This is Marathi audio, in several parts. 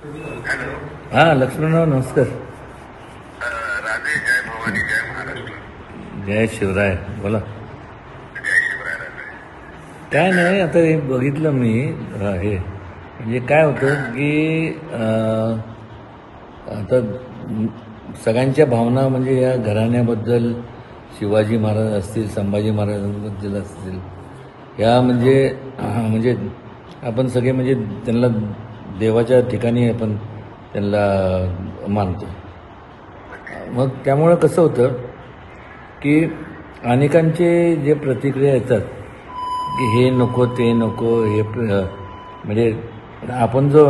हॅलो. हां लक्ष्मणराव नमस्कार. राधे. जय भवानी. जय महाराष्ट्र. जय शिवराय. बोला. जय शिवराय. राधे. काय नाही, आता हे बघितलं मी. हे म्हणजे काय होतं की आता सगळ्यांच्या भावना म्हणजे या घराण्याबद्दल, शिवाजी महाराज असतील, संभाजी महाराजांबद्दल असतील, या म्हणजे आपण सगळे म्हणजे त्यांना देवाच्या ठिकाणी आपण त्यांना मानतो. मग त्यामुळं कसं होतं की अनेकांचे जे प्रतिक्रिया येतात की हे नको ते नको, हे म्हणजे आपण जो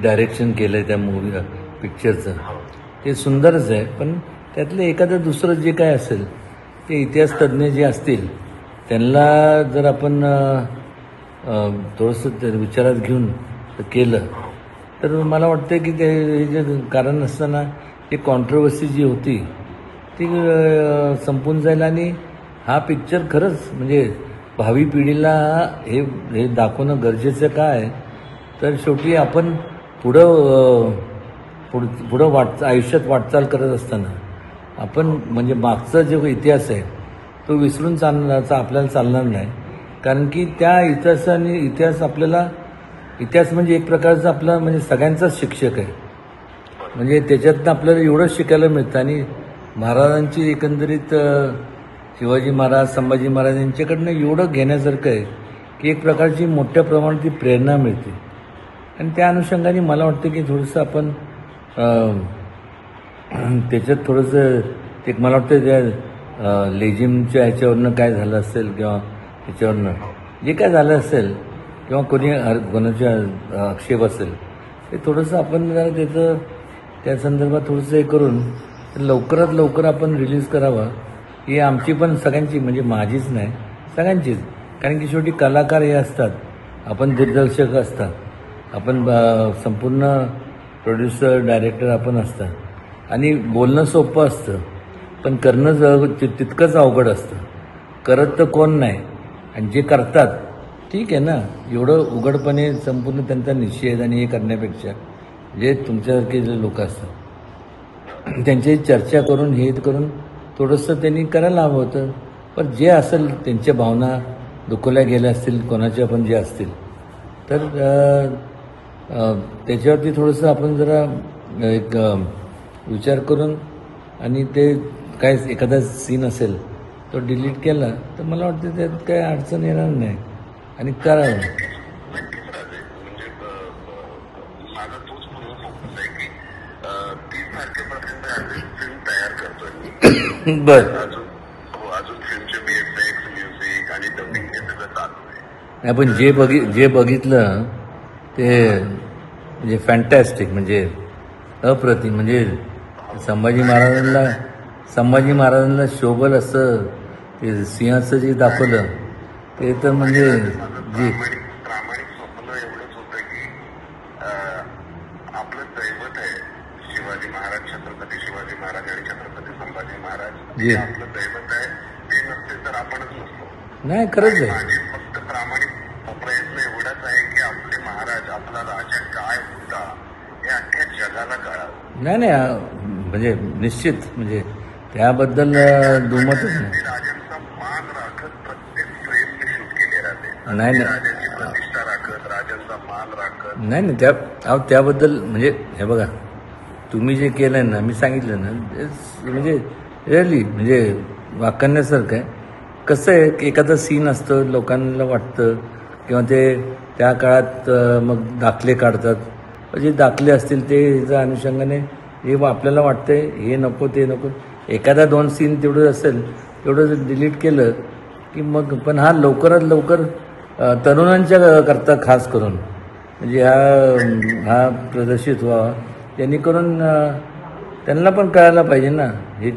डायरेक्शन केलं आहे त्या मूवी पिक्चरचं ते सुंदरच आहे, पण त्यातलं एखादं दुसरं जे काय असेल ते इतिहास तज्ज्ञ जे असतील त्यांना जर आपण थोडंसं विचारात घेऊन केलं तर मला वाटतं की ते हे जे कारण नसताना ही कॉन्ट्रोवर्सी जी होती ती संपून जाईल. आणि हा पिक्चर खरंच म्हणजे भावी पिढीला हे हे दाखवणं गरजेचं काय आहे. तर शेवटी आपण पुढं आयुष्यात वाटचाल करत असताना आपण म्हणजे मागचा जो इतिहास आहे तो विसरून आपल्याला चालणार नाही. कारण की त्या इतिहास आपल्याला, इतिहास म्हणजे एक प्रकारचा आपला म्हणजे सगळ्यांचाच शिक्षक आहे. म्हणजे त्याच्यातनं आपल्याला एवढं शिकायला मिळतं. आणि महाराजांची एकंदरीत शिवाजी महाराज, संभाजी महाराज यांच्याकडनं एवढं घेण्यासारखं आहे की एक प्रकारची मोठ्या प्रमाणात ती प्रेरणा मिळते. आणि त्या अनुषंगाने मला वाटतं की थोडंसं आपण त्याच्यात थोडंसं ते मला वाटतं त्या लेझिमच्या ह्याच्यावरनं काय झालं असेल किंवा ह्याच्यावरनं जे काय झालं असेल किंवा कोणाच्या आक्षेप असेल ते थोडंसं आपण जरा त्याचं त्या संदर्भात थोडंसं हे करून लवकरात लवकर आपण रिलीज करावा ही आमची पण सगळ्यांची, म्हणजे माझीच नाही सगळ्यांचीच. कारण की शेवटी कलाकार हे असतात, आपण दिग्दर्शक असतात, आपण संपूर्ण प्रोड्युसर डायरेक्टर आपण असतात. आणि बोलणं सोपं असतं पण करणं तितकंच अवघड असतं. करत तर कोण नाही, आणि जे करतात ठीक आहे ना, एवढं उघडपणे संपूर्ण त्यांचा निषेध आणि हे करण्यापेक्षा जे तुमच्यासारखे जे लोक असतात त्यांची चर्चा करून हे करून थोडंसं त्यांनी करायला हवं होतं. पण जे असेल त्यांच्या भावना दुखवल्या गेल्या असतील कोणाच्या पण जे असतील तर त्याच्यावरती थोडंसं आपण जरा एक विचार करून आणि ते काय एखादा सीन असेल तो डिलीट केला तर मला वाटतं त्यात काय अडचण येणार नाही. आणि करावं. नक्कीच राधे. म्हणजे माझा तोच पूर्ण फोकस आहे की 30 तारखेपर्यंत अजून फिल्म तयार करतोय मी. बरं. अजून फिल्मचे VFX, म्युझिक आणि डबिंग हे सगळं चालू आहे. आपण जे बघितलं ते म्हणजे फॅन्टॅस्टिक, म्हणजे अप्रतिम. म्हणजे संभाजी महाराजांना शोभल असं ते सिंहाचं जे दाखवलं ते तर म्हणजे जी प्रामाणिक स्वप्न एवढंच होतं की आपलं दैवत आहे शिवाजी महाराज, छत्रपती शिवाजी महाराज आणि छत्रपती संभाजी महाराज. जी आपलं दैवत आहे, ते नसते तर आपणच नसतो. नाही, खरंच आहे. माझे फक्त प्रामाणिक प्रयत्न एवढाच आहे की आपले महाराज, आपला राजा काय होता हे अख्ख्या जगाला कळावं. नाही म्हणजे निश्चित म्हणजे त्याबद्दल दुमतच नाही. राजांचा मान राखत प्रत्येक फ्रेम मी शूट केले राहते. नाही राजांची प्रतिष्ठा राखत, राजांचा मान राखत. नाही त्याबद्दल म्हणजे हे बघा, तुम्ही जे केलं ना, मी सांगितलं ना, म्हणजे रिअली म्हणजे वाखाणण्यासारखं आहे. कसं आहे की एखादा सीन असतं, लोकांना वाटतं किंवा ते त्या काळात मग दाखले काढतात, जे दाखले असतील ते ह्याच्या अनुषंगाने हे आपल्याला वाटतंय हे नको ते नको. एखादा 2 सीन तेवढं असेल तेवढं डिलीट केलं की मग, पण हा लवकरात लवकर तरुणांच्या करता खास करून म्हणजे हा प्रदर्शित व्हावा, जेणेकरून त्यांना पण कळायला पाहिजे ना हे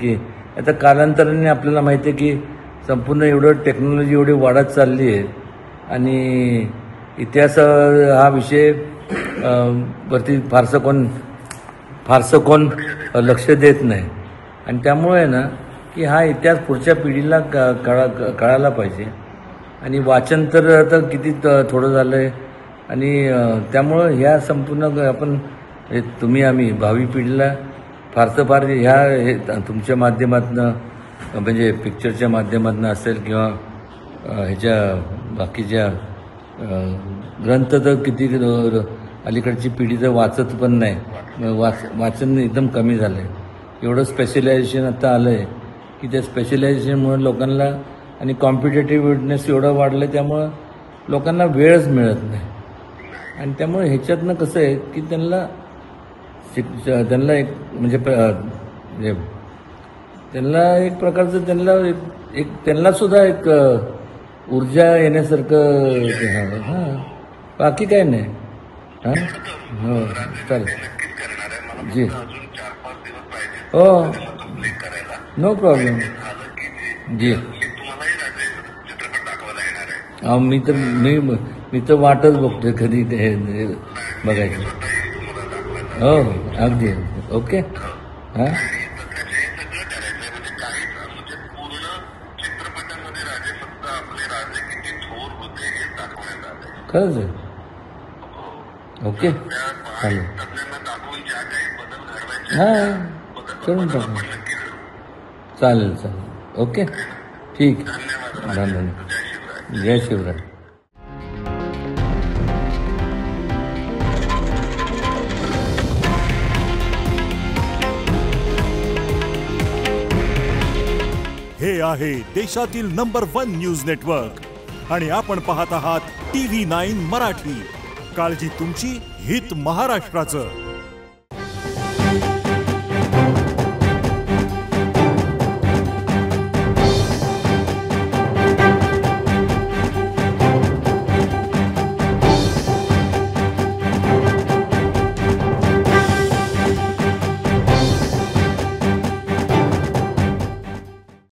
की आता कालांतराने आपल्याला माहिती आहे की संपूर्ण एवढं टेक्नॉलॉजी एवढी वाढत चालली आहे आणि इतिहास हा विषय वरती फारसं कोण लक्ष देत नाही. आणि त्यामुळे ना की हा इतिहास पुढच्या पिढीला कळायला पाहिजे. आणि वाचन तर आता किती थोडं झालं आहे, आणि त्यामुळं ह्या संपूर्ण आपण तुम्ही आम्ही भावी पिढीला फारसं फार हे तुमच्या माध्यमातनं म्हणजे पिक्चरच्या माध्यमातून असेल किंवा ह्याच्या बाकीच्या ग्रंथ तर किती अलीकडची पिढी तर वाचत पण नाही, वाचन एकदम कमी झालं आहे. एवढं स्पेशलायझेशन आता आलं आहे की त्या स्पेशलायझेशनमुळे लोकांना आणि कॉम्पिटेटिव्हनेस एवढं वाढलं आहे, त्यामुळं लोकांना वेळच मिळत नाही. आणि त्यामुळे ह्याच्यातनं कसं आहे की त्यांना एक म्हणजे त्यांना एक प्रकारचं त्यांना सुद्धा एक ऊर्जा येण्यासारखं हां, बाकी काय नाही. हां, हो चालेल जी, हो नो प्रॉब्लेम जी. मी तर वाटच बघतोय कधी ते बघायचं. हो अगदी ओके. हां खरंच आहे. ओके चालेल. हां करून टाकू. चालेल. ओके ठीक. धन्यवाद. जय शिवराय. हे आहे देशातील नंबर 1 न्यूज नेटवर्क आणि आपण पाहत आहात TV9 मराठी. काळजी तुमची, हित महाराष्ट्राचं.